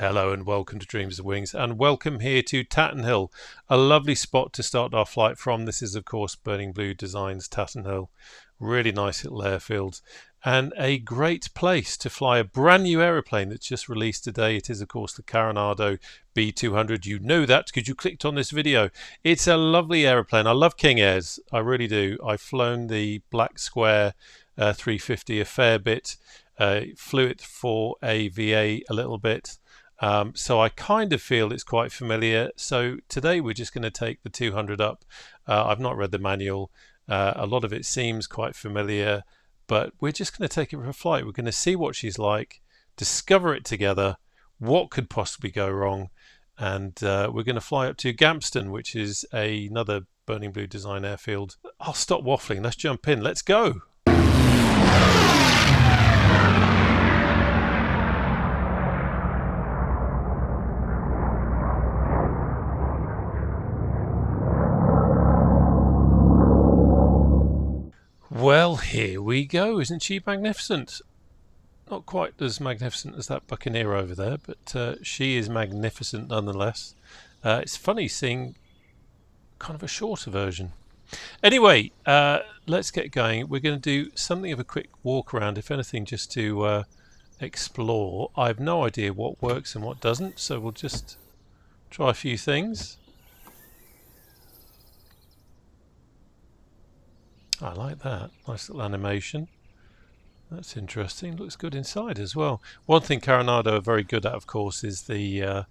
Hello and welcome to Dreams of Wings, and welcome here to Tatenhill, a lovely spot to start our flight from. This is of course Burning Blue Designs Tatenhill, really nice little airfield and a great place to fly a brand new aeroplane that's just released today. It is of course the Carenado B200. You know that because you clicked on this video. It's a lovely aeroplane. I love King Airs, I really do. I've flown the Black Square 350 a fair bit, flew it for a VA a little bit. So I kind of feel it's quite familiar. So today we're just going to take the 200 up. I've not read the manual. A lot of it seems quite familiar, but we're just going to take it for a flight. We're going to see what she's like, discover it together, what could possibly go wrong, and we're going to fly up to Gamston, which is another Burning Blue Design airfield. I'll stop waffling. Let's jump in. Let's go. Well, here we go. Isn't she magnificent? Not quite as magnificent as that Buccaneer over there, but she is magnificent nonetheless. It's funny seeing kind of a shorter version. Anyway, let's get going. We're going to do something of a quick walk around, if anything, just to explore. I have no idea what works and what doesn't, so we'll just try a few things. I like that. Nice little animation. That's interesting. Looks good inside as well. One thing Carenado are very good at, of course, is the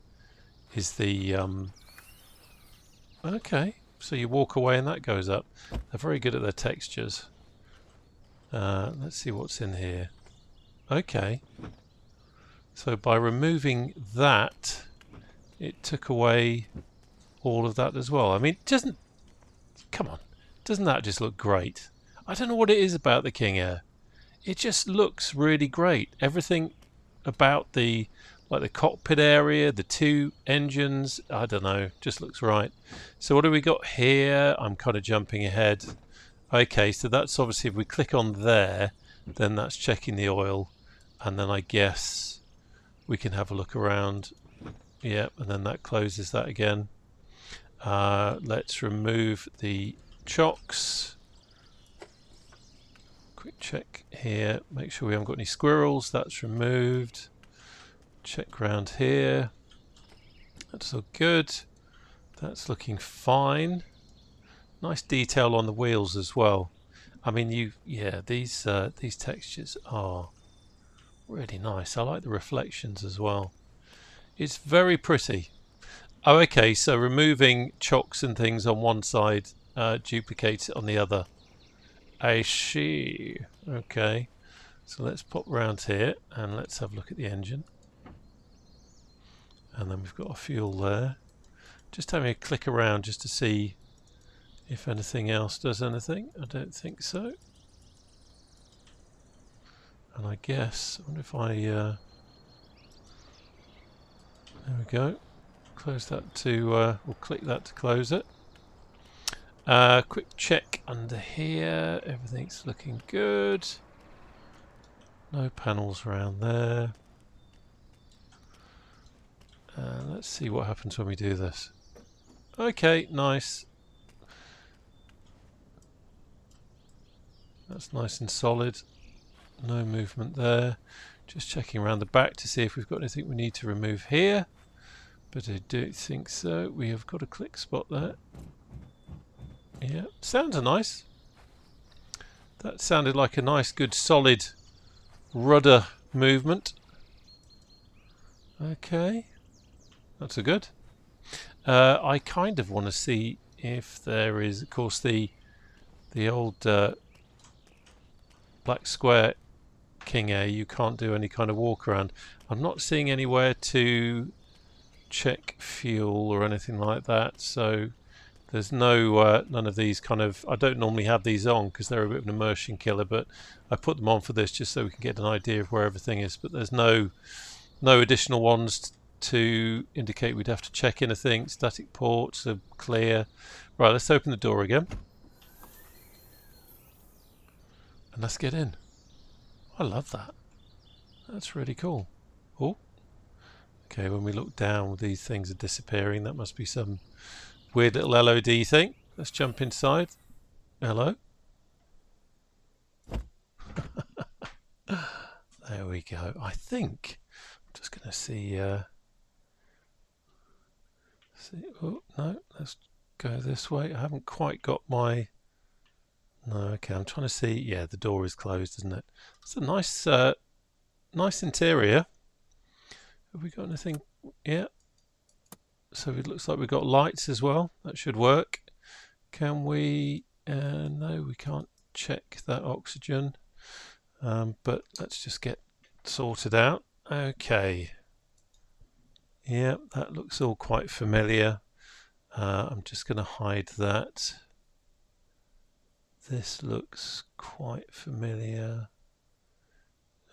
okay. So you walk away and that goes up. They're very good at their textures. Let's see what's in here. Okay. So by removing that, it took away all of that as well. I mean, come on. Doesn't that just look great? I don't know what it is about the King Air. It just looks really great. Everything about the cockpit area, the two engines, I don't know, just looks right. So what do we got here? I'm kind of jumping ahead. Okay, so that's obviously, if we click on there, then that's checking the oil, and then I guess we can have a look around. Yep, and then that closes that again. Let's remove the chocks. Quick check here, make sure we haven't got any squirrels. That's removed. Check around here. That's all good. That's looking fine. Nice detail on the wheels as well. I mean, these textures are really nice. I like the reflections as well. It's very pretty. Oh, okay, so removing chocks and things on one side duplicates it on the other. I see. Okay, so let's pop round here and let's have a look at the engine. And then we've got a fuel there. Just having a click around just to see if anything else does anything. I don't think so. And I guess, I wonder if there we go. Close that to, we'll click that to close it. Quick check under here. Everything's looking good. No panels around there. Let's see what happens when we do this. Okay, nice. That's nice and solid. No movement there. Just checking around the back to see if we've got anything we need to remove here. But I don't think so. We have got a click spot there. Yeah, sounds nice. That sounded like a nice, good, solid rudder movement. Okay, that's a good. I kind of want to see if there is, of course, the old Black Square King Air. You can't do any kind of walk around. I'm not seeing anywhere to check fuel or anything like that. So there's no none of these kind of, I don't normally have these on because they're a bit of an immersion killer, but I put them on for this just so we can get an idea of where everything is. But there's no additional ones to indicate we'd have to check anything. Static ports are clear. Right, let's open the door again and let's get in. I love that. That's really cool. Oh, Okay, when we look down, these things are disappearing. That must be some weird little LOD thing. Let's jump inside. Hello. There we go. I think I'm just going to see. Oh no, let's go this way. I haven't quite got my. No, okay. I'm trying to see. Yeah, the door is closed, isn't it? It's a nice, nice interior. Have we got anything? Yeah. So it looks like we've got lights as well. That should work. Can we? No, we can't check that oxygen. But let's just get sorted out. Okay. Yeah, that looks all quite familiar. I'm just going to hide that. This looks quite familiar.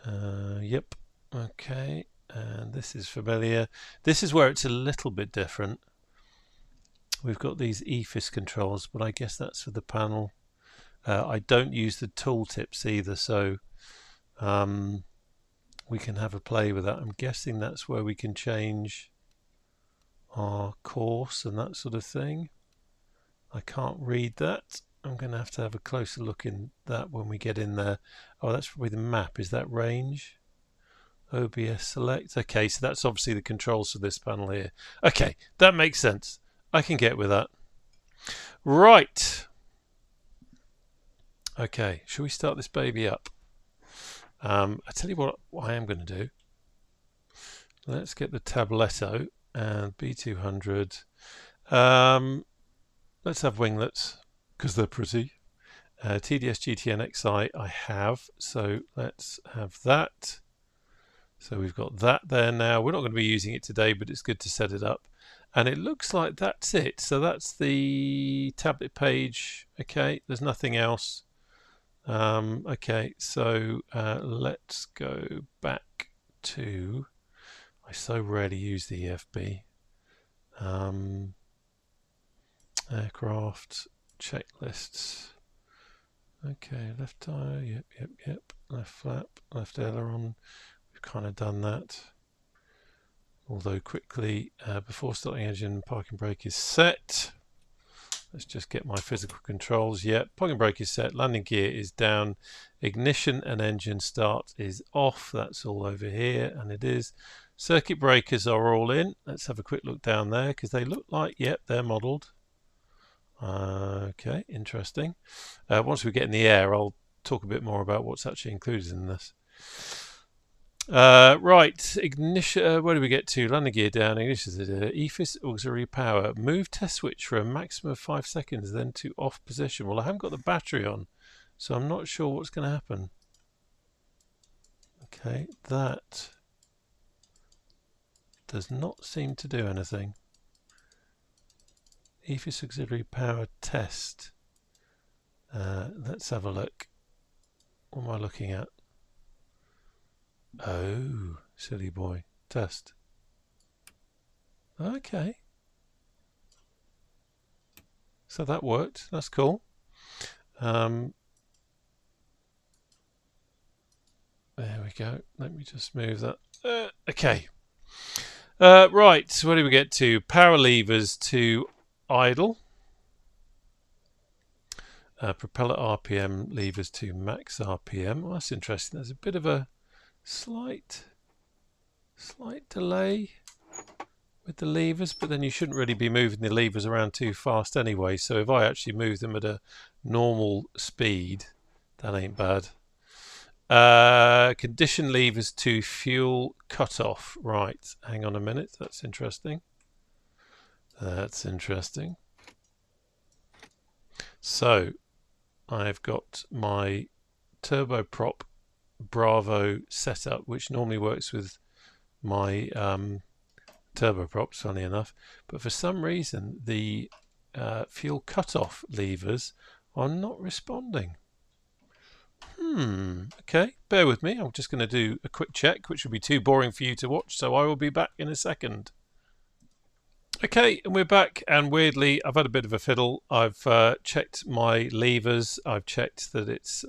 Yep. Okay. And this is familiar. This is where it's a little bit different. We've got these EFIS controls, but I guess that's for the panel. I don't use the tooltips either, so we can have a play with that. I'm guessing that's where we can change our course and that sort of thing. I can't read that. I'm going to have a closer look in that when we get in there. Oh, that's probably the map. Is that range? OBS select. Okay, so that's obviously the controls for this panel here. Okay, that makes sense. I can get with that. Right. Okay, shall we start this baby up? I tell you what I am going to do. Let's get the Tabletto and B200. Let's have winglets because they're pretty. TDS GTN XI I have, so let's have that. So we've got that there now. We're not going to be using it today, but it's good to set it up. And it looks like that's it. So that's the tablet page. Okay, there's nothing else. Okay, so let's go back to. I so rarely use the EFB. Aircraft checklists. Okay, left tire. Yep. Left flap, left aileron. We've kind of done that. Although quickly, before starting engine, parking brake is set. Let's just get my physical controls. Yep, parking brake is set, landing gear is down, ignition and engine start is off. That's all over here, and it is. Circuit breakers are all in. Let's have a quick look down there because they look like, yep, they're modelled. Okay, interesting. Once we get in the air, I'll talk a bit more about what's actually included in this. Right, ignition. Where do we get to? Landing gear down. Ignition. EFIS auxiliary power. Move test switch for a maximum of 5 seconds, then to off position. Well, I haven't got the battery on, so I'm not sure what's going to happen. Okay, that does not seem to do anything. EFIS auxiliary power test. Let's have a look. What am I looking at? Oh, silly boy. Test. Okay. So that worked. That's cool. There we go. Let me just move that. Okay. Right. So where do we get to? Power levers to idle. Propeller RPM levers to max RPM. Well, that's interesting. There's a bit of a slight delay with the levers, but then you shouldn't really be moving the levers around too fast anyway. So if I actually move them at a normal speed, that ain't bad. Condition levers to fuel cutoff. Right, hang on a minute. That's interesting. So I've got my turboprop Bravo setup, which normally works with my turboprops, funny enough, but for some reason the fuel cutoff levers are not responding. Okay, bear with me. I'm just going to do a quick check, which will be too boring for you to watch, so I will be back in a second. Okay, and we're back, and weirdly I've had a bit of a fiddle. I've checked my levers. I've checked that it's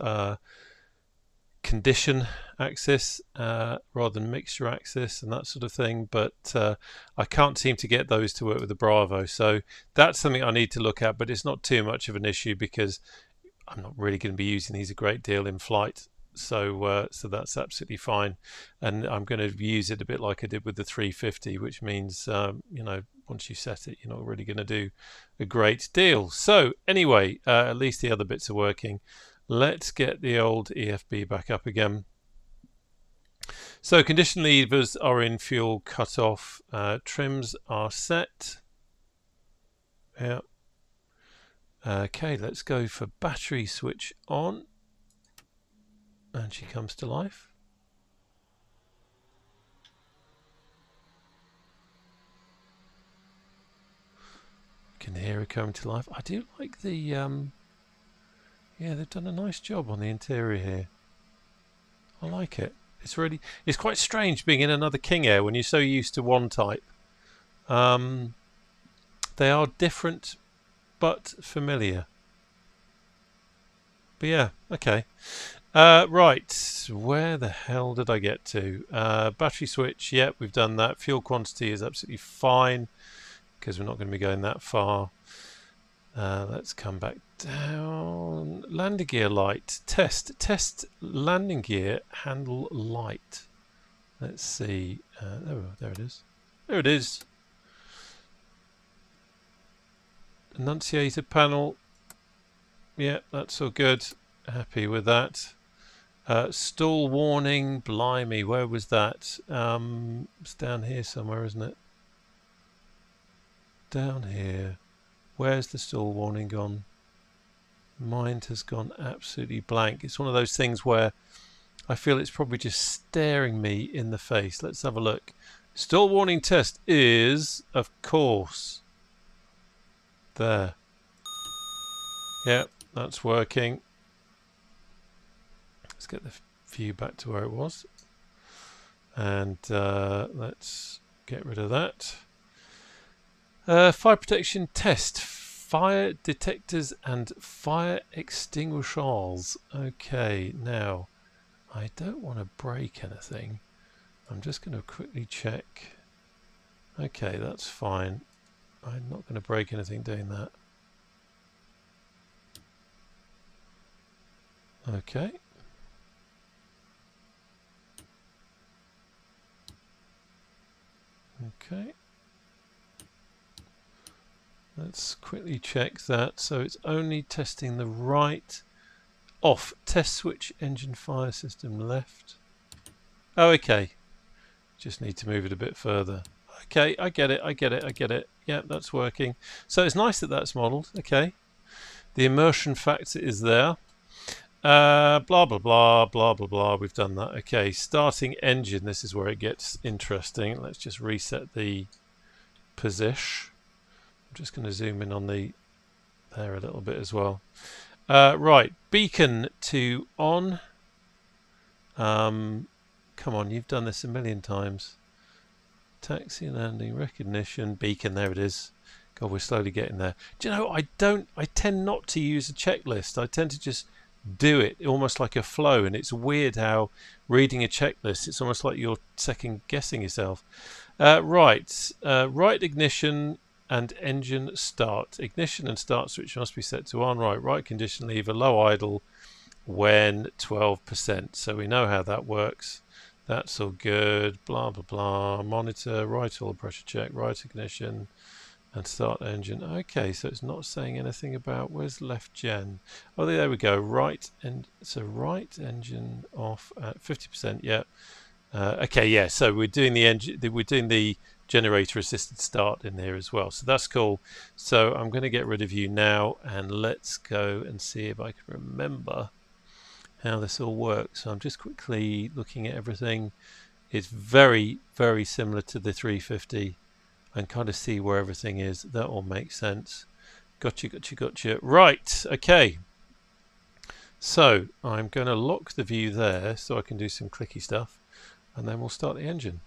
condition axis rather than mixture axis and that sort of thing, but I can't seem to get those to work with the Bravo, so that's something I need to look at, but it's not too much of an issue because I'm not really going to be using these a great deal in flight, so that's absolutely fine, and I'm going to use it a bit like I did with the 350, which means you know, once you set it, you're not really going to do a great deal. So anyway, at least the other bits are working. Let's get the old EFB back up again. So condition levers are in fuel cutoff, trims are set. Yeah. Okay, let's go for battery switch on, and she comes to life. You can hear her coming to life. I do like the yeah, they've done a nice job on the interior here. I like it. It's quite strange being in another King Air when you're so used to one type. They are different but familiar. But yeah, okay. Right, where the hell did I get to? Battery switch, yep, we've done that. Fuel quantity is absolutely fine because we're not going to be going that far. Let's come back down. Landing gear light. Test landing gear handle light. Let's see. There it is. There it is. Annunciator panel. Yeah, that's all good. Happy with that. Stall warning. Blimey, where was that? It's down here somewhere, isn't it? Down here. Where's the stall warning gone? Mind has gone absolutely blank. It's one of those things where I feel it's probably just staring me in the face. Let's have a look. Stall warning test is, of course, there. Yep, that's working. Let's get the view back to where it was. And let's get rid of that. Fire protection test. Fire detectors and fire extinguishers. Okay, now I don't want to break anything. I'm just going to quickly check. Okay, that's fine. I'm not going to break anything doing that. Okay. Okay. Let's quickly check that. So it's only testing the right. Off. Test switch engine fire system left. Oh, okay. Just need to move it a bit further. Okay, I get it, I get it, I get it. Yeah, that's working. So it's nice that that's modelled. Okay. The immersion factor is there. Blah, blah, blah, blah, blah, blah. We've done that. Okay, starting engine. This is where it gets interesting. Let's just reset the position. I'm just going to zoom in on the there a little bit as well. Right, beacon to on. Come on, you've done this a million times. Taxi landing recognition beacon. There it is. God, we're slowly getting there. Do you know, I tend not to use a checklist. I tend to just do it almost like a flow, and it's weird how reading a checklist, it's almost like you're second guessing yourself. Right, ignition and engine start. Ignition and start switch must be set to on. Right condition lever, low idle when 12%. So we know how that works. That's all good. Blah blah blah. Monitor, right oil pressure check, right ignition and start engine. Okay, so it's not saying anything about where's left gen. Oh, there we go. Right, and so right engine off at 50%. Yeah. Okay, yeah. So we're doing the engine. We're doing the generator assisted start in there as well. So that's cool. So I'm going to get rid of you now, and let's go and see if I can remember how this all works. So I'm just quickly looking at everything. It's very, very similar to the 350. And kind of see where everything is. That all makes sense. Gotcha. Right, okay. So I'm going to lock the view there so I can do some clicky stuff, and then we'll start the engine.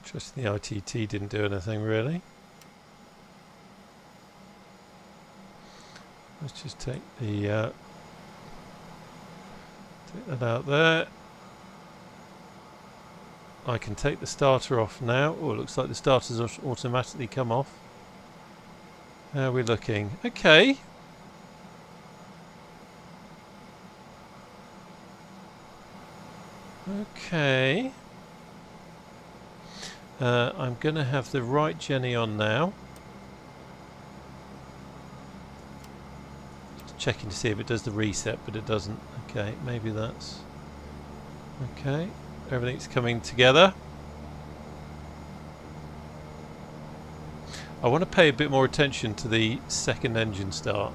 Trusting the ITT didn't do anything really. Let's just take the take that out there. I can take the starter off now. Oh, it looks like the starter's automatically come off. How are we looking? Okay. Okay. I'm going to have the right Jenny on now. Just checking to see if it does the reset, but it doesn't. Okay, maybe that's... Okay, everything's coming together. I want to pay a bit more attention to the second engine start.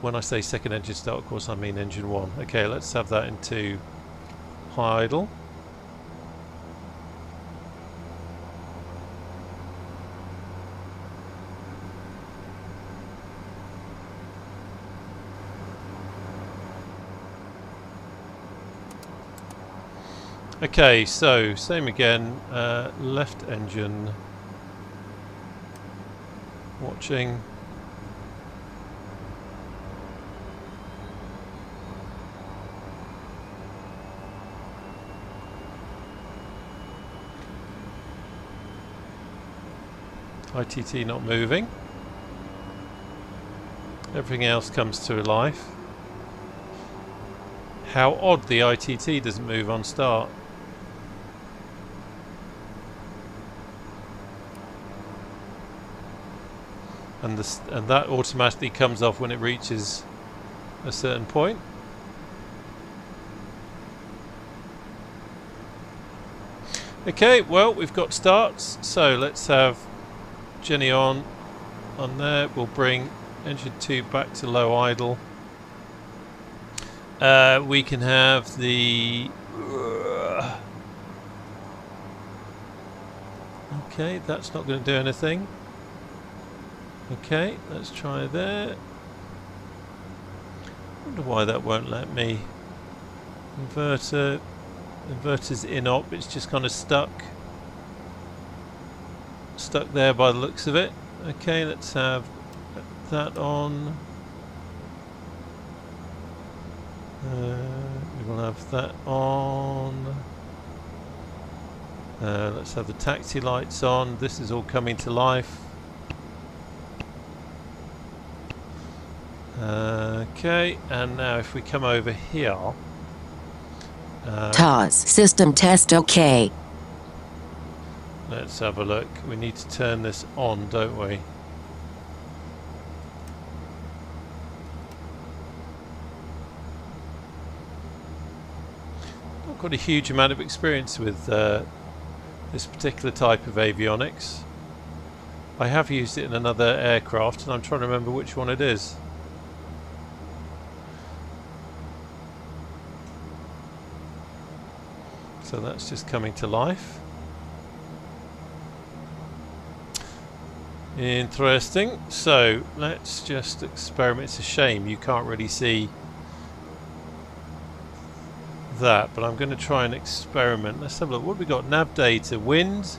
When I say second engine start, of course I mean engine 1. Okay, let's have that into high idle. Okay, so same again, left engine watching. ITT not moving. Everything else comes to life. How odd the ITT doesn't move on start. And that automatically comes off when it reaches a certain point. Okay, well, we've got starts, so let's have Jenny on there. We'll bring engine 2 back to low idle. We can have the... Okay, that's not going to do anything. Okay, let's try there. Wonder why that won't let me. Inverter's in op, it's just kind of stuck there by the looks of it. Okay, let's have that on. We will have that on. Let's have the taxi lights on. This is all coming to life. Okay, and now if we come over here. TOS system test OK. Let's have a look. We need to turn this on, don't we? I've got a huge amount of experience with this particular type of avionics. I have used it in another aircraft and I'm trying to remember which one it is. So that's just coming to life. Interesting. So let's just experiment. It's a shame you can't really see that, but I'm going to try and experiment. Let's have a look. What have we got? Nav data, wind,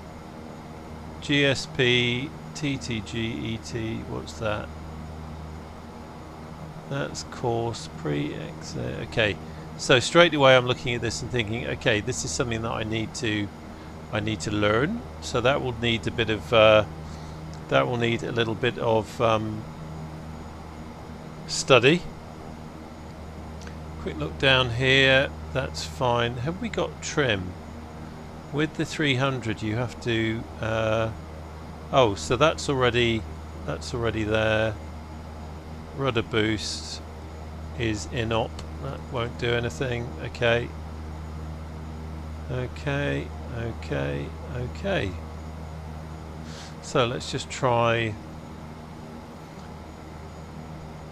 GSP, TTG, ET. What's that? That's course, pre-exit. Okay. So straight away I'm looking at this and thinking, okay, this is something that I need to learn. So that will need a bit of little bit of study. Quick look down here. That's fine. Have we got trim? With the 300 you have to oh, so that's already there. Rudder boost is in op. That won't do anything. Okay. Okay. So let's just try.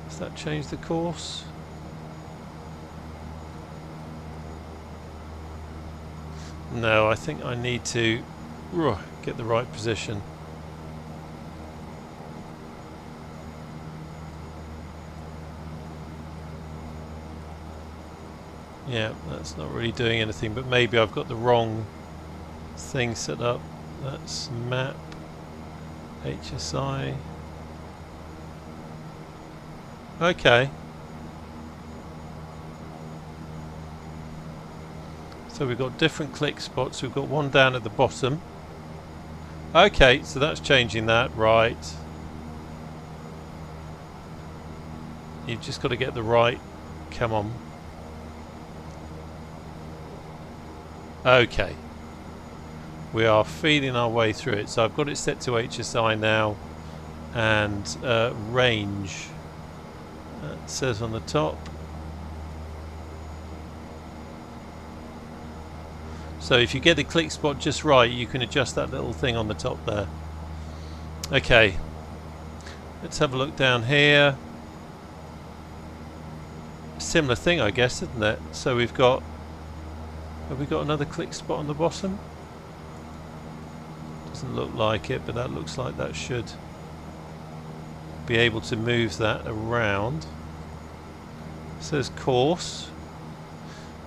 Does that change the course? No, I think I need to get the right position. Yeah, that's not really doing anything, but maybe I've got the wrong thing set up. That's map, HSI. Okay. So we've got different click spots. We've got one down at the bottom. Okay, so that's changing that, right. You've just got to get the right, come on. Okay. We are feeding our way through it. So I've got it set to HSI now, and range, it says on the top. So if you get the click spot just right, you can adjust that little thing on the top there. Okay, let's have a look down here. Similar thing, I guess, isn't it? So we've got, have we got another click spot on the bottom? Doesn't look like it, but that looks like that should be able to move that around. It says course,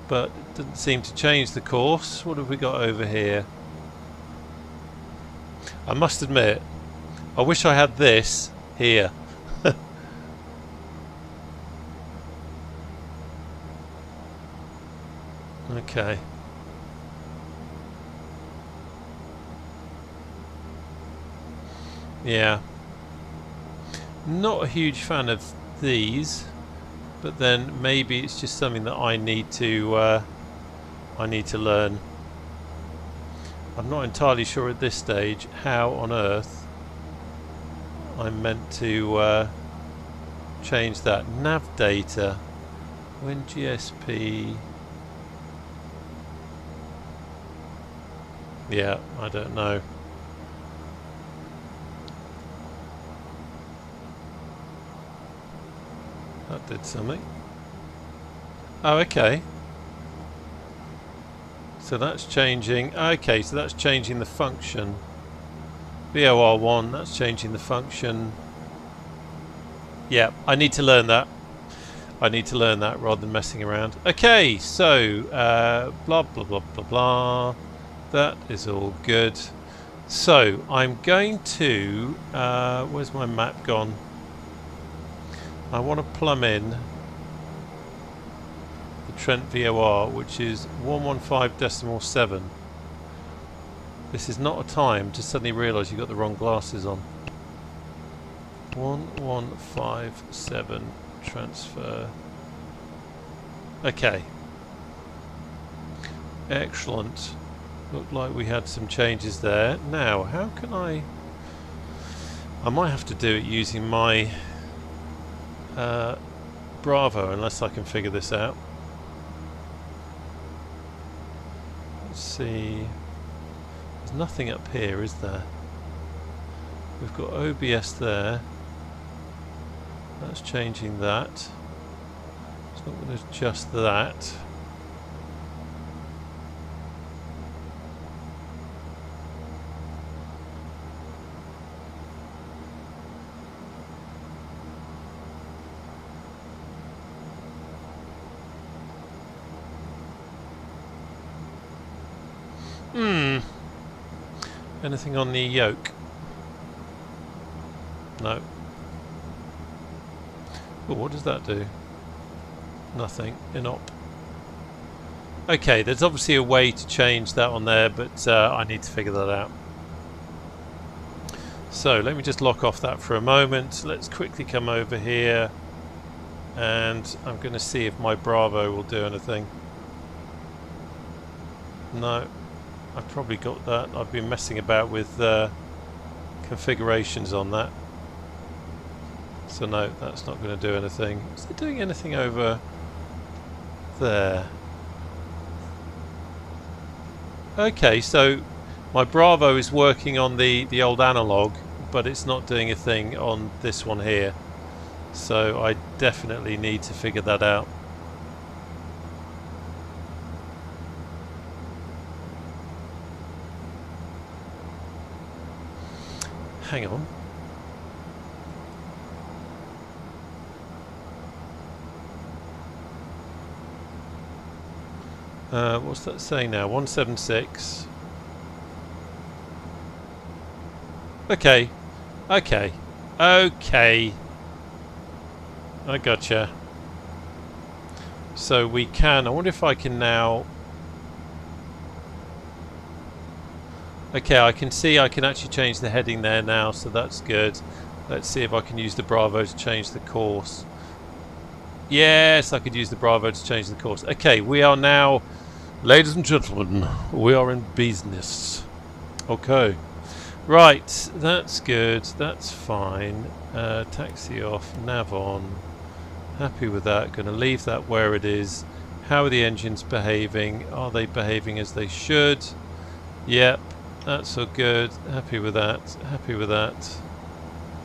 but it doesn't seem to change the course. What have we got over here? I must admit, I wish I had this here. Okay. Yeah. Not a huge fan of these, but then maybe it's just something that I need to learn. I'm not entirely sure at this stage how on earth I'm meant to change that. Nav data, WinGSP. Yeah, I don't know. That did something. Oh, okay. So that's changing. Okay, so that's changing the function. VOR1, that's changing the function. Yeah, I need to learn that. I need to learn that rather than messing around. Okay, so blah, blah, blah, blah, blah. That is all good. So I'm going to, where's my map gone? I want to plumb in the Trent VOR, which is 115.7. This is not a time to suddenly realise you've got the wrong glasses on. 1157 transfer. Okay. Excellent. Looked like we had some changes there. Now, how can I might have to do it using my Bravo, unless I can figure this out. Let's see. There's nothing up here, is there? We've got OBS there. That's changing that. It's not going to adjust that. Anything on the yoke? No. Oh, what does that do? Nothing. Inop. Okay, there's obviously a way to change that on there, but I need to figure that out. So let me just lock off that for a moment. Let's quickly come over here, and I'm going to see if my Bravo will do anything. No. I've probably got that. I've been messing about with configurations on that. So no, that's not going to do anything. Is it doing anything over there? Okay, so my Bravo is working on the old analog, but it's not doing a thing on this one here. So I definitely need to figure that out. Hang on. What's that saying now? 176. Okay. Okay. Okay. I gotcha. So we can... I wonder if I can now... Okay, I can see I can actually change the heading there now, so that's good. Let's see if I can use the Bravo to change the course. Yes, I could use the Bravo to change the course. Okay, we are now... Ladies and gentlemen, we are in business. Okay. Right, that's good. That's fine. Taxi off, nav on. Happy with that. Going to leave that where it is. How are the engines behaving? Are they behaving as they should? Yep, that's all good. Happy with that. Happy with that.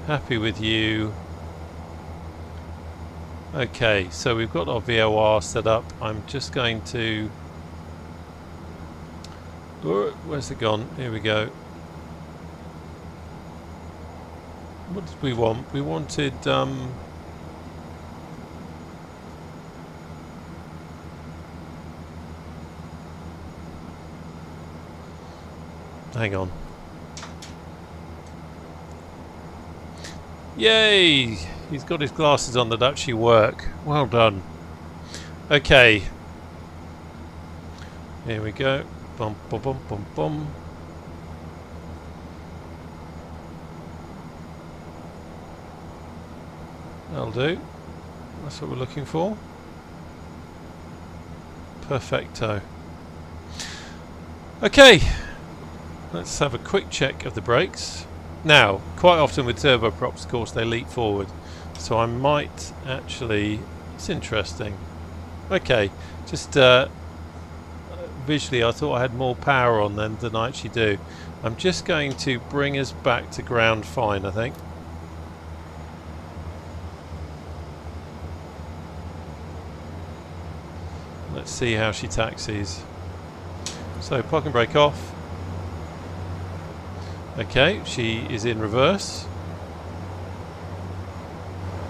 Happy with you. Okay, so we've got our VOR set up. I'm just going to... Where's it gone? Here we go. What did we want? We wanted... Hang on. Yay! He's got his glasses on that actually work. Well done. Okay. Here we go. Bum bum bum bum bum. That'll do. That's what we're looking for. Perfecto. Okay. Let's have a quick check of the brakes. Now, quite often with turboprops, of course, they leap forward. So I might actually... It's interesting. Okay, just visually I thought I had more power on them than I actually do. I'm just going to bring us back to ground fine, I think. Let's see how she taxis. So park and brake off. Okay, she is in reverse.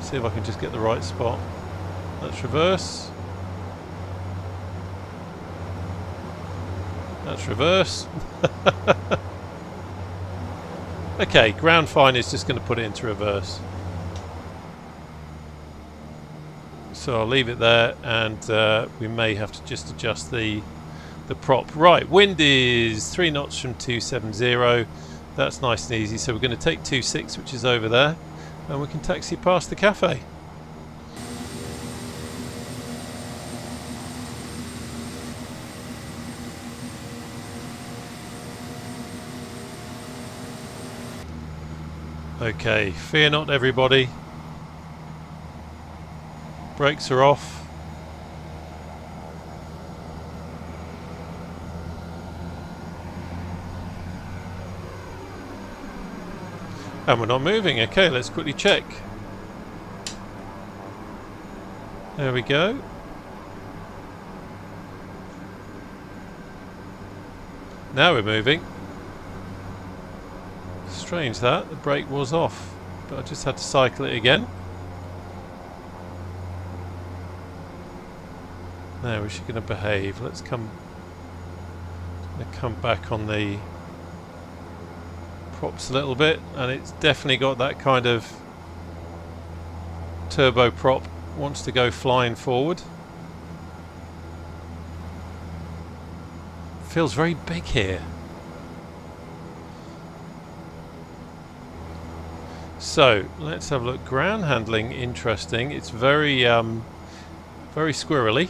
See if I can just get the right spot. That's reverse. That's reverse. Okay, ground fine is just going to put it into reverse. So I'll leave it there, and we may have to just adjust the prop. Right, wind is 3 knots from 270. That's nice and easy. So we're going to take 26, which is over there, and we can taxi past the cafe. Okay, fear not everybody. Brakes are off. And we're not moving. Okay, let's quickly check. There we go. Now we're moving. Strange that, the brake was off, but I just had to cycle it again. Now is she going to behave? Let's come back on the props a little bit, and it's definitely got that kind of turbo prop, wants to go flying forward. Feels very big here. So let's have a look. Ground handling, interesting. It's very very squirrely.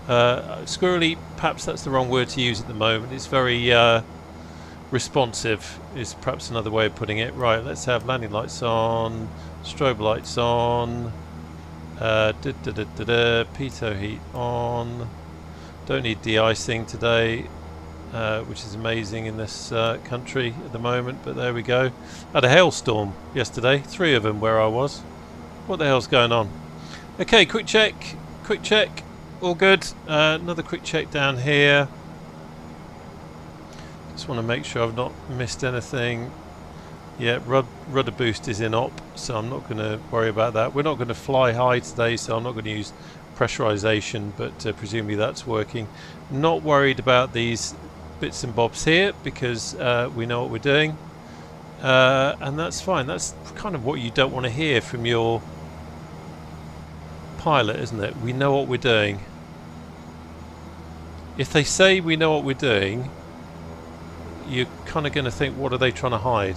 Squirrely, perhaps that's the wrong word to use at the moment. It's very responsive is perhaps another way of putting it. Right, let's have landing lights on, strobe lights on, pitot heat on. Don't need de-icing today, which is amazing in this country at the moment, but there we go. Had a hailstorm yesterday, 3 of them where I was. What the hell's going on? Okay, quick check, all good. Another quick check down here. Just want to make sure I've not missed anything. Yeah, rudder boost is in op, so I'm not going to worry about that. We're not going to fly high today, so I'm not going to use pressurization, but presumably that's working. Not worried about these bits and bobs here because we know what we're doing, and that's fine. That's kind of what you don't want to hear from your pilot, isn't it? We know what we're doing. If they say we know what we're doing, you're kind of going to think, what are they trying to hide?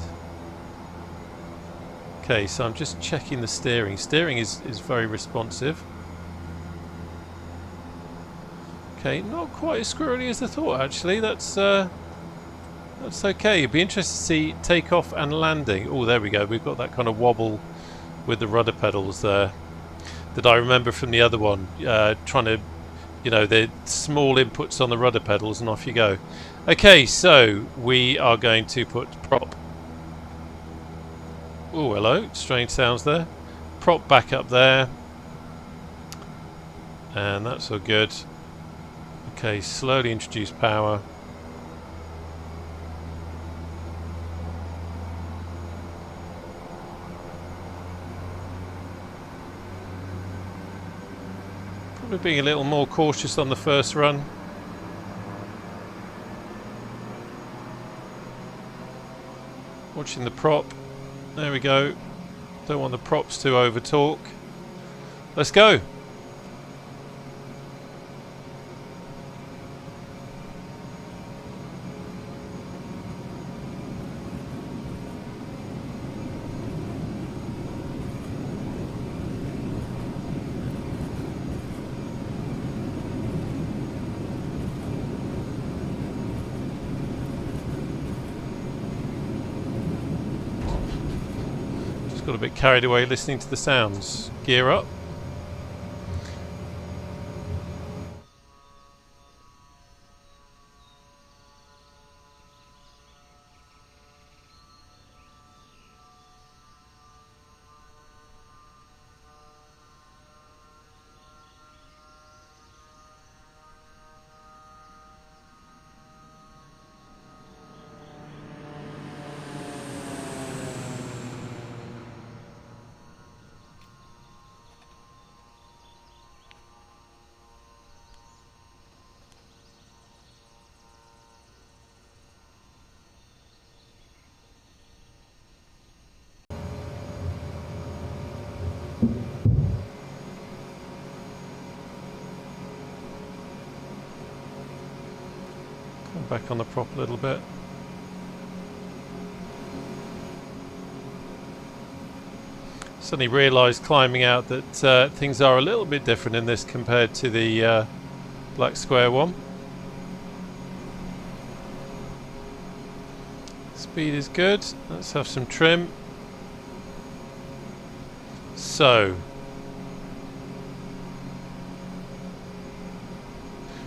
Okay, so I'm just checking the steering. Steering is very responsive. Okay, not quite as squirrely as I thought, actually. That's okay. It'd be interesting to see takeoff and landing. Oh, there we go. We've got that kind of wobble with the rudder pedals there that I remember from the other one. Trying to, you know, the small inputs on the rudder pedals and off you go. Okay, so we are going to put prop. Oh, hello. Strange sounds there. Prop back up there. And that's all good. Okay, slowly introduce power. Probably being a little more cautious on the first run. Watching the prop. There we go. Don't want the props to over torque. Let's go. Got a bit carried away listening to the sounds. Gear up. Back on the prop a little bit. Suddenly realised climbing out that things are a little bit different in this compared to the black square one. Speed is good. Let's have some trim. So,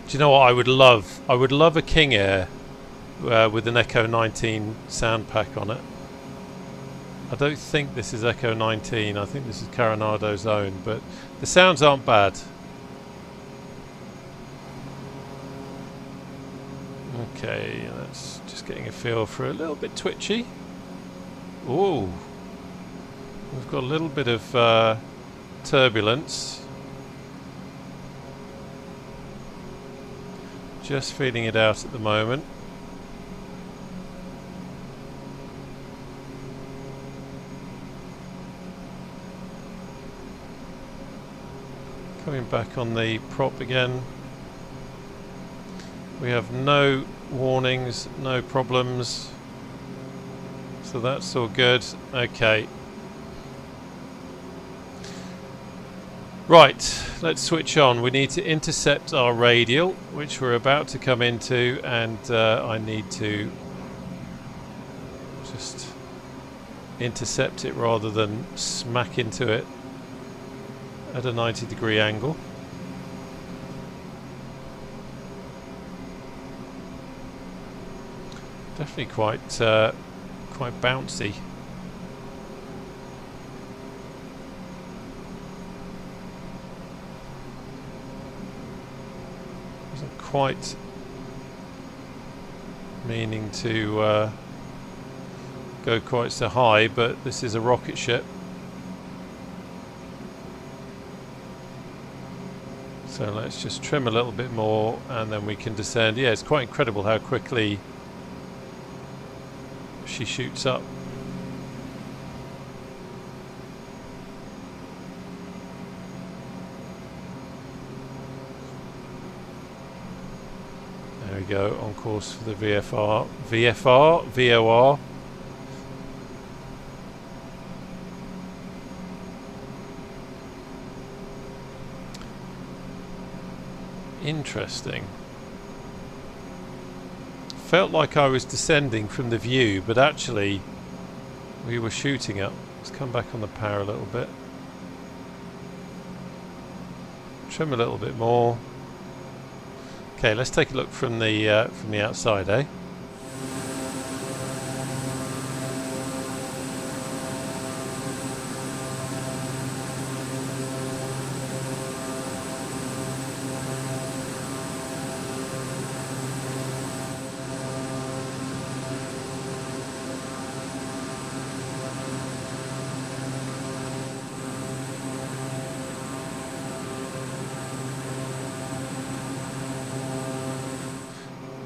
do you know what I would love? I would love a King Air with an Echo 19 sound pack on it. I don't think this is Echo 19. I think this is Carenado's own, but the sounds aren't bad. Okay, that's just getting a feel for a little bit twitchy. Ooh, we've got a little bit of turbulence. Just feeling it out at the moment. Coming back on the prop again. We have no warnings, no problems. So that's all good. Okay. Right, let's switch on. We need to intercept our radial, which we're about to come into, and I need to just intercept it rather than smack into it at a 90-degree angle. Definitely quite bouncy. Wasn't quite meaning to go quite so high, but this is a rocket ship. So let's just trim a little bit more and then we can descend. Yeah, it's quite incredible how quickly she shoots up. There we go, on course for the VOR. Interesting. Felt like I was descending from the view, but actually we were shooting up. Let's come back on the power a little bit. Trim a little bit more. Okay, let's take a look from the outside, eh?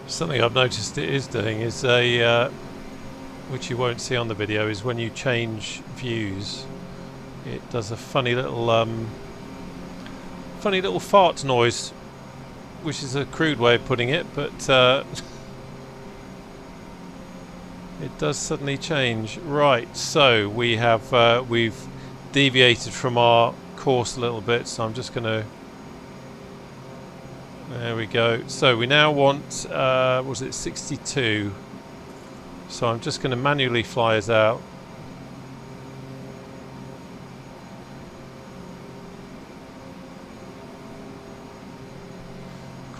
Something I've noticed it is doing is which you won't see on the video, is when you change views, it does a funny little fart noise, which is a crude way of putting it, but it does suddenly change. Right, so we have we've deviated from our course a little bit, so I'm just going to. There we go. So we now want, was it 62? So I'm just going to manually fly us out.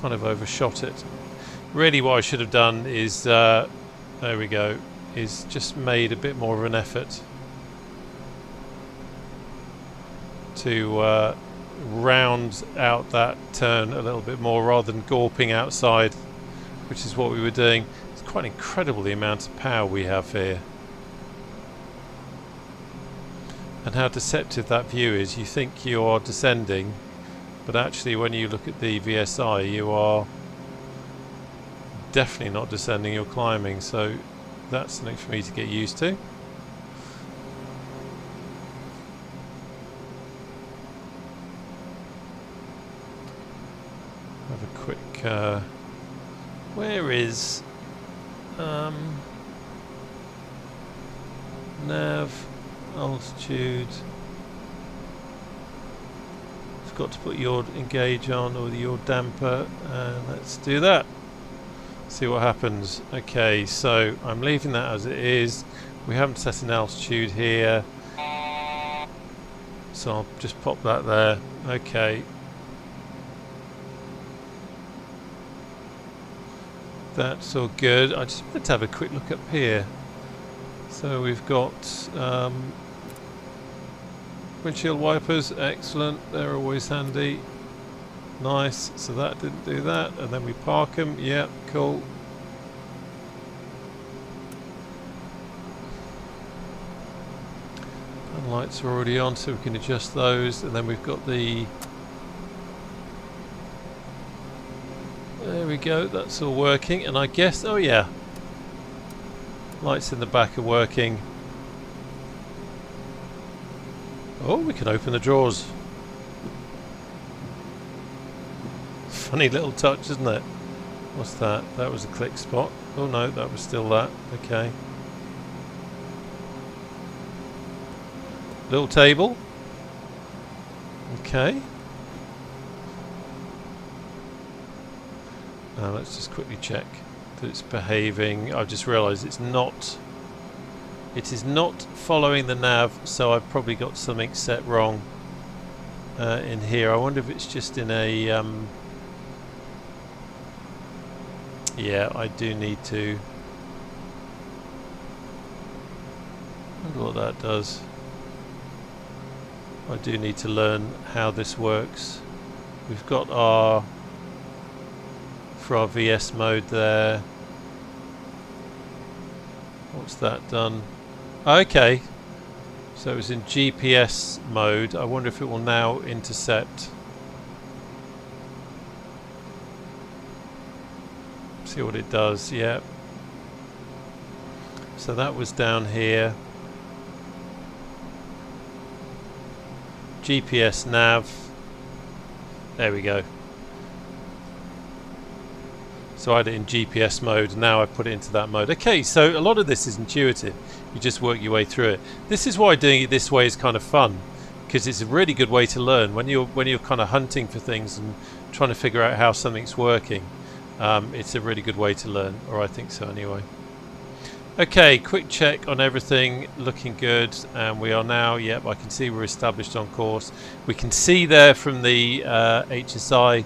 Kind of overshot it. Really what I should have done is, there we go, is just made a bit more of an effort to round out that turn a little bit more rather than gawping outside, which is what we were doing. It's quite incredible the amount of power we have here and how deceptive that view is. You think you are descending, but actually when you look at the VSI you are definitely not descending, you're climbing. So that's something for me to get used to. Have a quick where is nav altitude. You've got to put your engage on, or your damper, and let's do that. See what happens. Okay, so I'm leaving that as it is. We haven't set an altitude here, so I'll just pop that there. Okay. That's all good. I just wanted to have a quick look up here. So we've got windshield wipers, excellent, they're always handy. Nice, so that didn't do that, and then we park them, yeah, cool. And lights are already on, so we can adjust those, and then we've got the... There we go, that's all working, and I guess, oh yeah, lights in the back are working. Oh, we can open the drawers. Funny little touch, isn't it? What's that? That was a click spot. Oh no, that was still that. Okay. Little table. Okay. Now let's just quickly check that it's behaving. I've just realised it's not. It is not following the nav, so I've probably got something set wrong in here. I wonder if it's just in a. Yeah, I do need to. I wonder what that does. I do need to learn how this works. We've got our. For our VS mode there. What's that done? Okay, so it was in GPS mode. I wonder if it will now intercept. See what it does. Yeah. So that was down here. GPS nav. There we go. So I had it in GPS mode, now I put it into that mode. Okay, so a lot of this is intuitive. You just work your way through it. This is why doing it this way is kind of fun, because it's a really good way to learn when you're kind of hunting for things and trying to figure out how something's working. It's a really good way to learn, or I think so anyway. Okay, quick check on everything, looking good, and we are now, yep, I can see we're established on course. We can see there from the HSI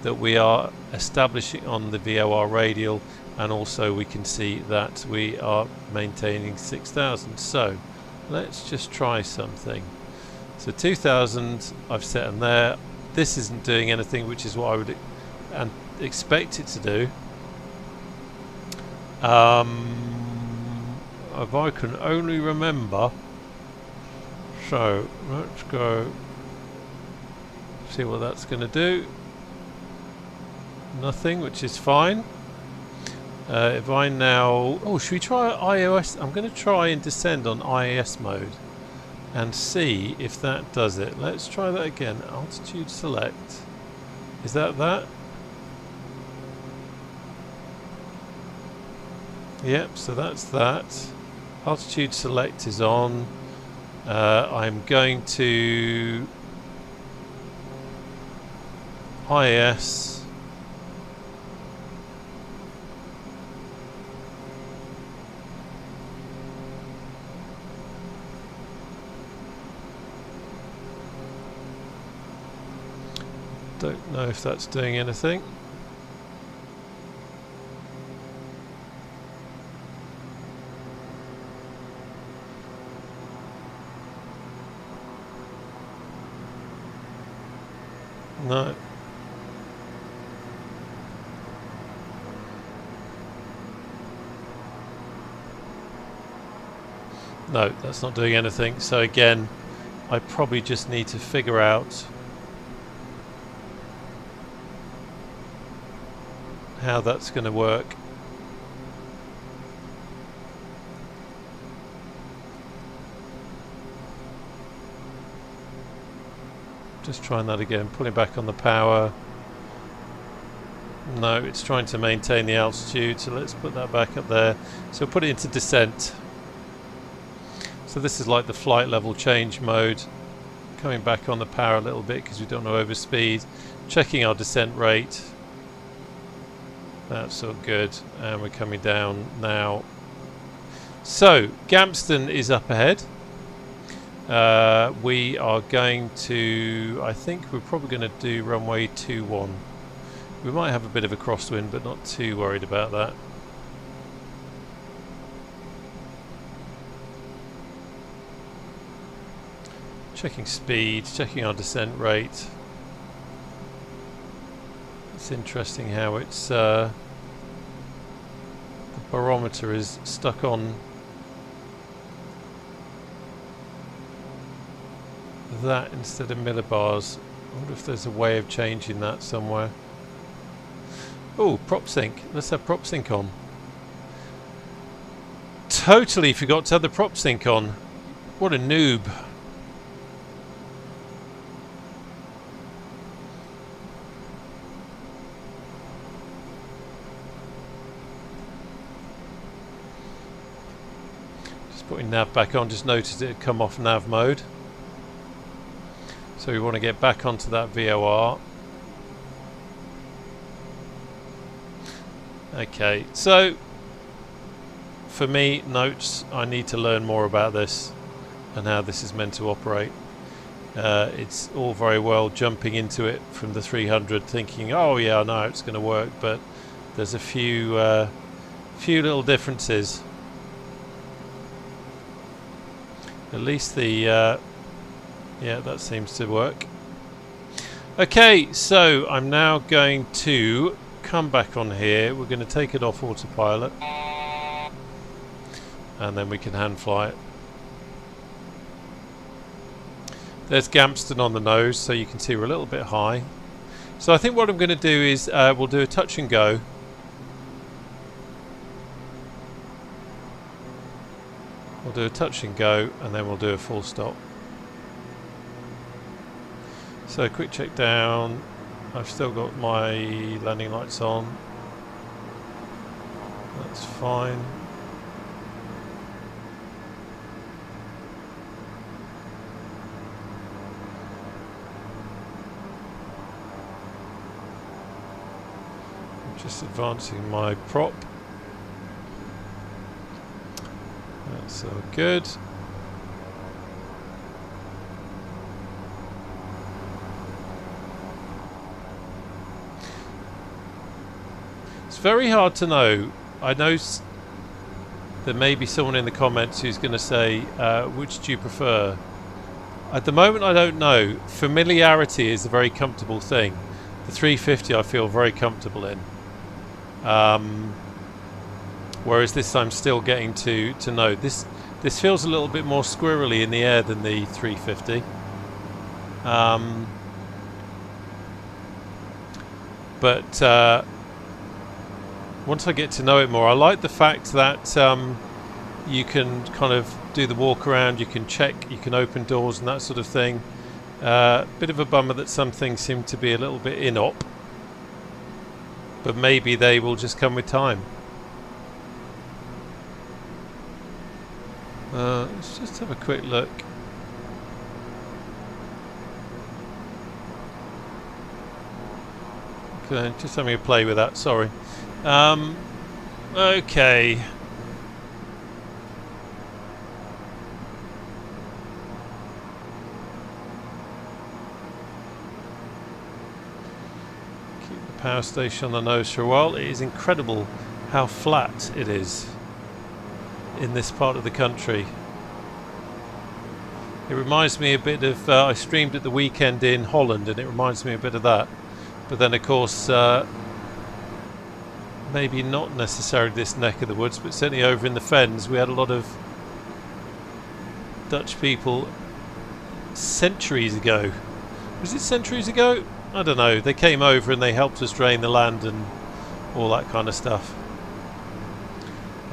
that we are establishing on the VOR radial, and also we can see that we are maintaining 6,000. So let's just try something. So 2,000 I've set in there. This isn't doing anything, which is what I would expect it to do. If I can only remember. So let's go see what that's going to do. Nothing, which is fine. If I now, oh, should we try iOS? I'm going to try and descend on IAS mode and see if that does it. Let's try that again. Altitude select. Is that? Yep, so that's that. Altitude select is on. I'm going to IAS. Don't know if that's doing anything. No. No, that's not doing anything. So again, I probably just need to figure out how that's going to work. Just trying that again, putting back on the power. No, it's trying to maintain the altitude, so let's put that back up there. So we'll put it into descent. So this is like the flight level change mode. Coming back on the power a little bit because we don't want to overspeed. Checking our descent rate. That's all good, and we're coming down now. So Gamston is up ahead. We are going to, I think we're probably going to do runway 21. We might have a bit of a crosswind, but not too worried about that. Checking speed, checking our descent rate. It's interesting how it's the barometer is stuck on that instead of millibars. I wonder if there's a way of changing that somewhere. Oh, prop sync. Let's have prop sync on. Totally forgot to have the prop sync on. What a noob. Just putting nav back on. Just noticed it had come off nav mode. So we want to get back onto that VOR. Okay, so for me, notes, I need to learn more about this and how this is meant to operate. It's all very well jumping into it from the 300 thinking, oh yeah, I know it's going to work, but there's a few little differences. At least the yeah, that seems to work. Okay, so I'm now going to come back on here. We're going to take it off autopilot and then we can hand fly it. There's Gamston on the nose, so you can see we're a little bit high. So I think what I'm going to do is we'll do a touch and go We'll do a touch and go, and then we'll do a full stop. So quick check down. I've still got my landing lights on. That's fine. I'm just advancing my prop. That's all good. It's very hard to know. I know there may be someone in the comments who's going to say, which do you prefer? At the moment, I don't know. Familiarity is a very comfortable thing. The 350 I feel very comfortable in. Whereas this I'm still getting to know. This feels a little bit more squirrely in the air than the 350. But once I get to know it more, I like the fact that you can kind of do the walk around, you can check, you can open doors and that sort of thing. Bit of a bummer that some things seem to be a little bit in-op, but maybe they will just come with time. Let's just have a quick look. Okay, just having a play with that, sorry. Okay. Keep the power station on the nose for a while. It is incredible how flat it is in this part of the country. It reminds me a bit of, I streamed at the weekend in Holland, and it reminds me a bit of that. But then of course, maybe not necessarily this neck of the woods, but certainly over in the Fens, we had a lot of Dutch people centuries ago. Was it centuries ago? I don't know. They came over and they helped us drain the land and all that kind of stuff.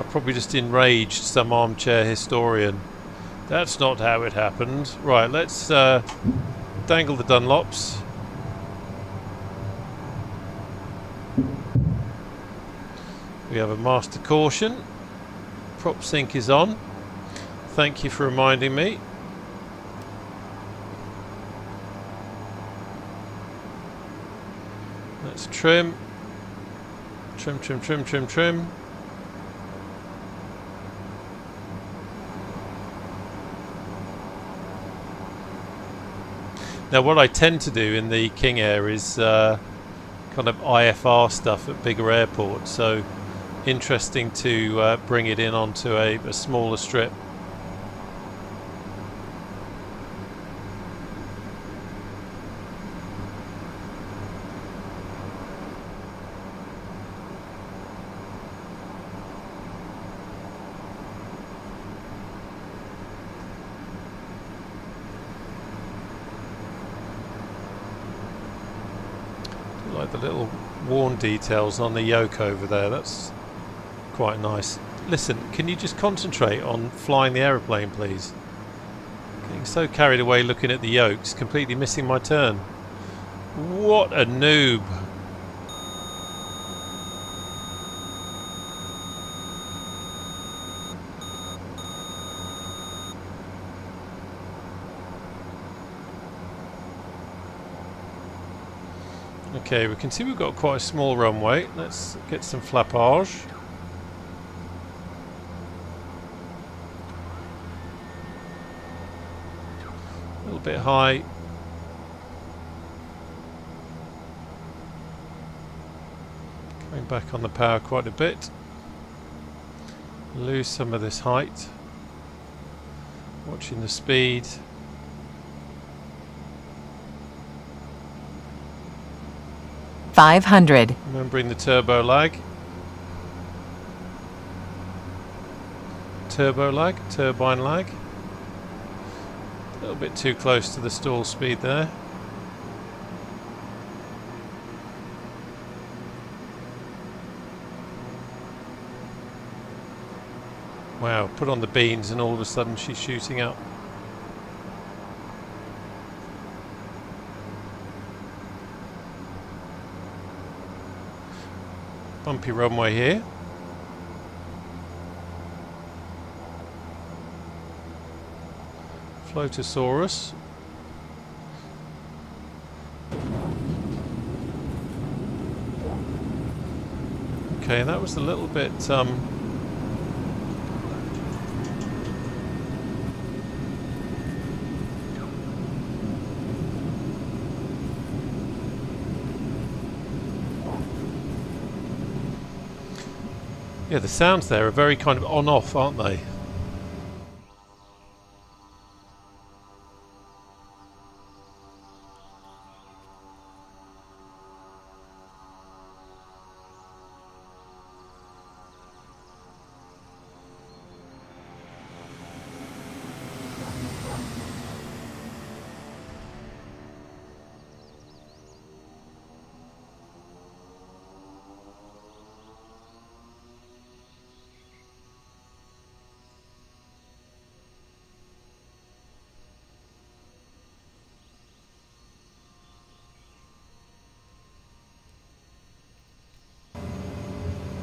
I probably just enraged some armchair historian. That's not how it happened. Right, let's dangle the Dunlops. We have a master caution. Prop sync is on. Thank you for reminding me. Let's trim. Trim, trim, trim, trim, trim. Now what I tend to do in the King Air is kind of IFR stuff at bigger airports, so interesting to bring it in onto a smaller strip. Like the little worn details on the yoke over there, that's quite nice. Listen, can you just concentrate on flying the aeroplane, please? Getting so carried away looking at the yokes, completely missing my turn. What a noob. Okay, we can see we've got quite a small runway. Let's get some flappage. A little bit high. Coming back on the power quite a bit. Lose some of this height. Watching the speed. $500. Remembering the turbo lag. Turbo lag, turbine lag. A little bit too close to the stall speed there. Wow, put on the beans and all of a sudden she's shooting up. Bumpy runway here. Flotosaurus. Okay, that was a little bit yeah, the sounds there are very kind of on-off, aren't they?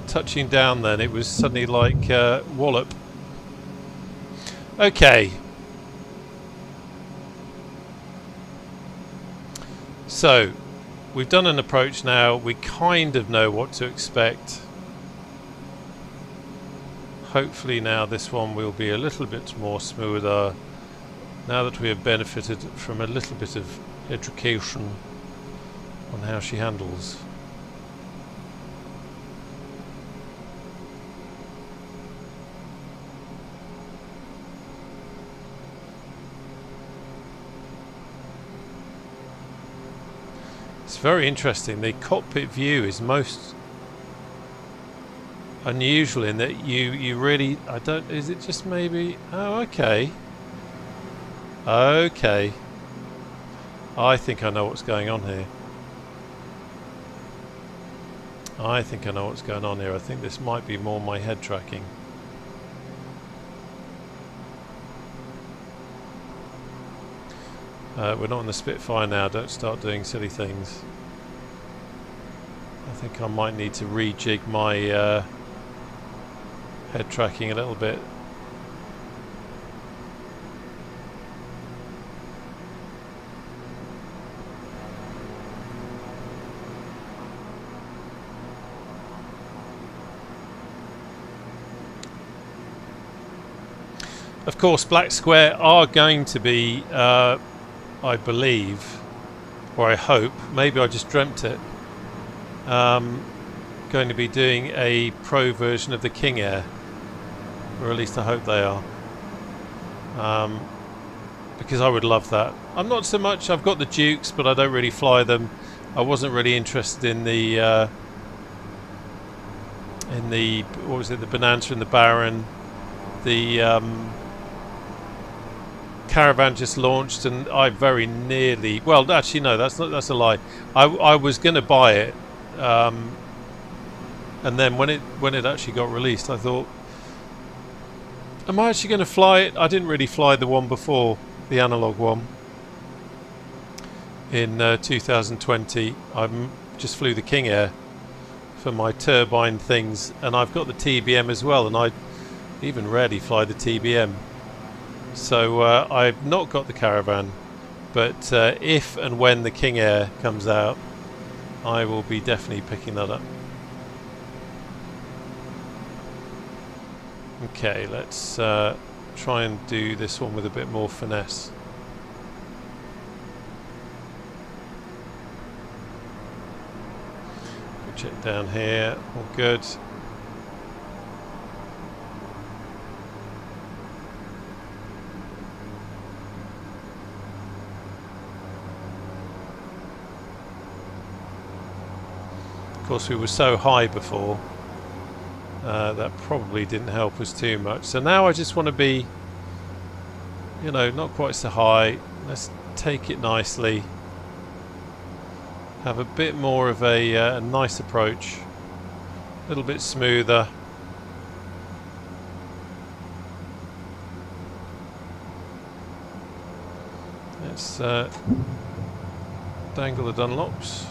Touching down then, it was suddenly like wallop. Okay. So, we've done an approach now, we kind of know what to expect. Hopefully now this one will be a little bit more smoother, now that we have benefited from a little bit of education on how she handles. It's very interesting. The cockpit view is most unusual in that you really, I don't, is it just maybe, oh okay, okay, I think I know what's going on here. I think I know what's going on here. I think this might be more my head tracking. We're not on the Spitfire now, don't start doing silly things. I think I might need to rejig my head tracking a little bit. Of course, Black Square are going to be I believe, or I hope, maybe I just dreamt it, going to be doing a pro version of the King Air, or at least I hope they are, because I would love that. I'm not so much, I've got the Dukes, but I don't really fly them. I wasn't really interested in the what was it, the Bonanza and the Baron. The Caravan just launched, and I very nearly, well actually no, that's a lie. I was going to buy it, and then when it actually got released, I thought, am I actually going to fly it? I didn't really fly the one before, the analog one, in 2020. I just flew the King Air for my turbine things, and I've got the TBM as well, and I even rarely fly the TBM. So I've not got the Caravan, but if and when the King Air comes out, I will be definitely picking that up. Okay, let's try and do this one with a bit more finesse. Check down here, all good. Of course, we were so high before, that probably didn't help us too much. So now I just want to be, you know, not quite so high. Let's take it nicely. Have a bit more of a nice approach. A little bit smoother. Let's dangle the Dunlops.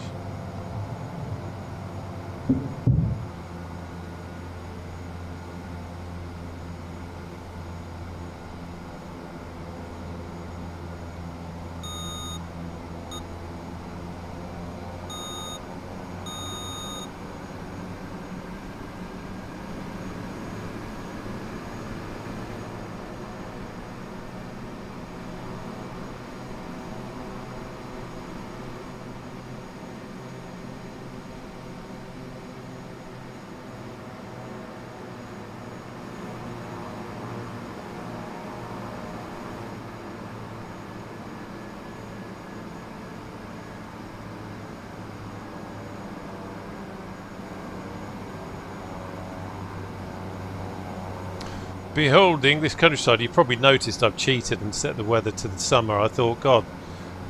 Beholding this countryside, you probably noticed I've cheated and set the weather to the summer. I thought, God,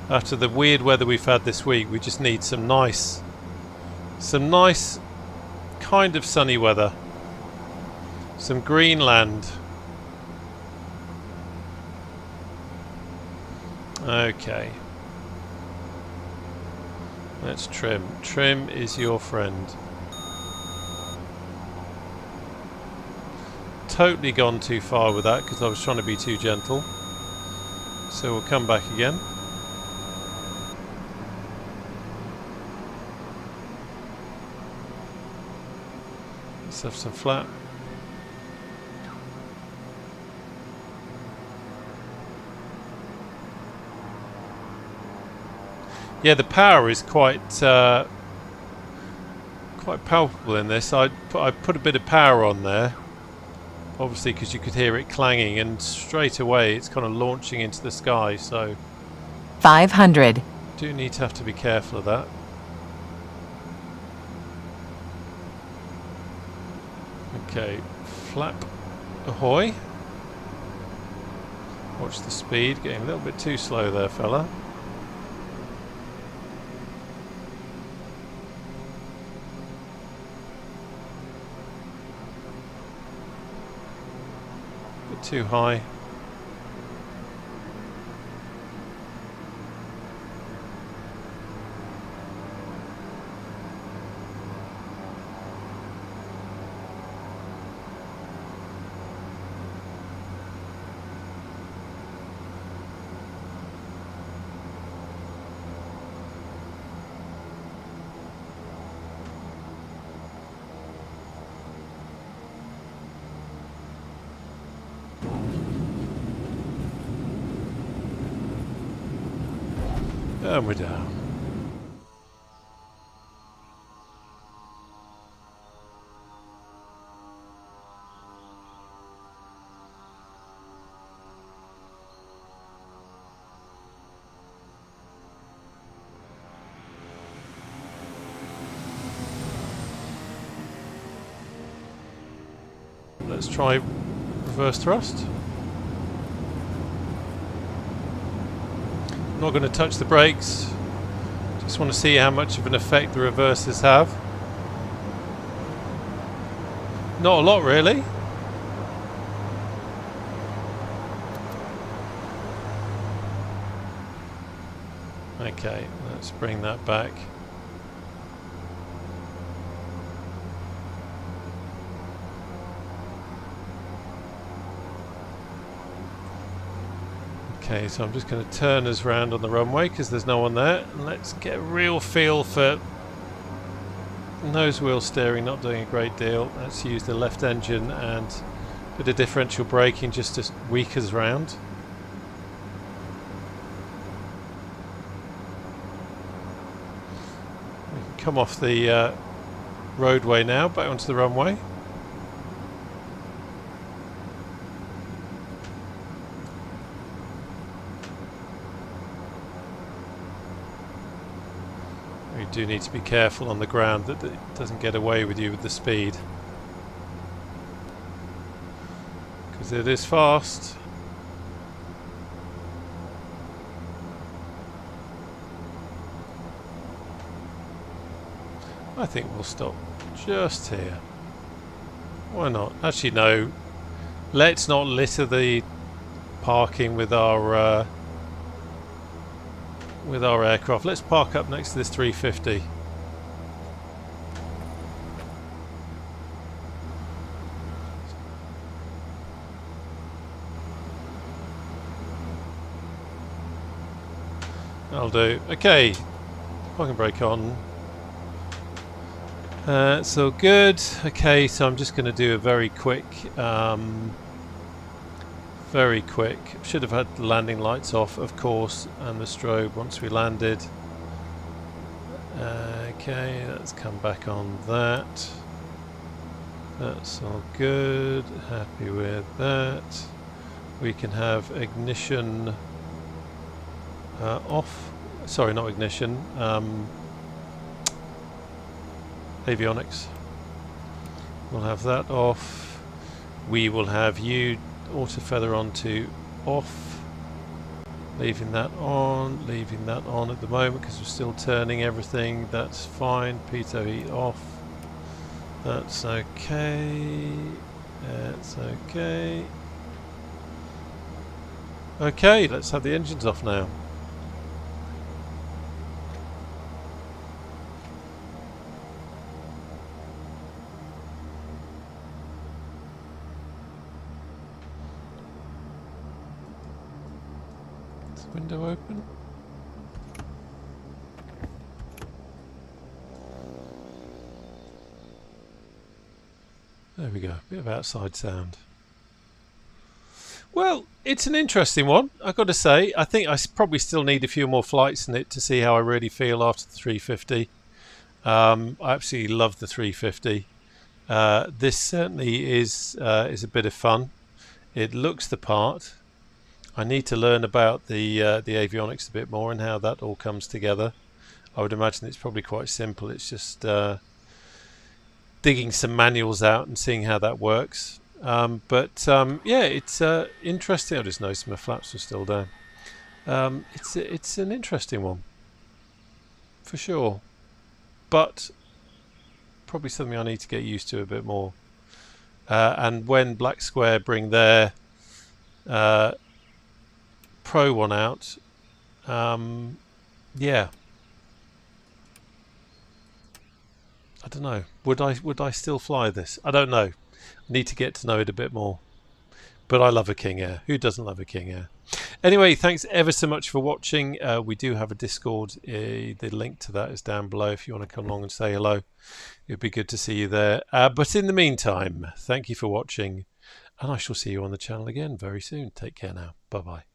after the weird weather we've had this week, we just need some nice kind of sunny weather. Some green land. Okay. Let's trim. Trim is your friend. Totally gone too far with that because I was trying to be too gentle. So we'll come back again. Let's have some flat. Yeah, the power is quite palpable in this. I put a bit of power on there. Obviously because you could hear it clanging, and straight away it's kind of launching into the sky, so 500. Do need to have to be careful of that. Okay, flap ahoy. Watch the speed, getting a little bit too slow there, fella. Too high. And we're down. Let's try reverse thrust. Not going to touch the brakes, just want to see how much of an effect the reverses have. Not a lot really. Okay, let's bring that back. Okay, so I'm just going to turn us round on the runway because there's no one there. And let's get a real feel for nose wheel steering, not doing a great deal. Let's use the left engine and a bit of differential braking just to weak us round. We can come off the roadway now, back onto the runway. You do need to be careful on the ground that it doesn't get away with you with the speed, because it is fast. I think we'll stop just here. Why not? Actually no, let's not litter the parking with our with our aircraft. Let's park up next to this 350. That'll do. Okay, parking brake on. So good. Okay, so I'm just going to do a very quick, should have had the landing lights off, of course, and the strobe once we landed. Okay, let's come back on that. That's all good. Happy with that. We can have ignition off. Sorry, not ignition. Avionics. We'll have that off. We will have you auto feather on to off. Leaving that on at the moment because we're still turning everything. That's fine. Pitot heat off. That's okay. That's okay. Okay, let's have the engines off now. Is the window open? There we go, bit of outside sound. Well, it's an interesting one, I've got to say. I think I probably still need a few more flights in it to see how I really feel after the 350. I absolutely love the 350. This certainly is a bit of fun. It looks the part. I need to learn about the avionics a bit more and how that all comes together. I would imagine it's probably quite simple. It's just digging some manuals out and seeing how that works. Yeah, it's interesting. I just noticed my flaps are still down. It's an interesting one, for sure. But probably something I need to get used to a bit more. And when Black Square bring their Pro one out, yeah, I don't know. Would I still fly this? I don't know. I need to get to know it a bit more. But I love a King Air. Who doesn't love a King Air? Anyway, thanks ever so much for watching. We do have a Discord. The link to that is down below if you want to come along and say hello. It'd be good to see you there. But in the meantime, thank you for watching. And I shall see you on the channel again very soon. Take care now. Bye-bye.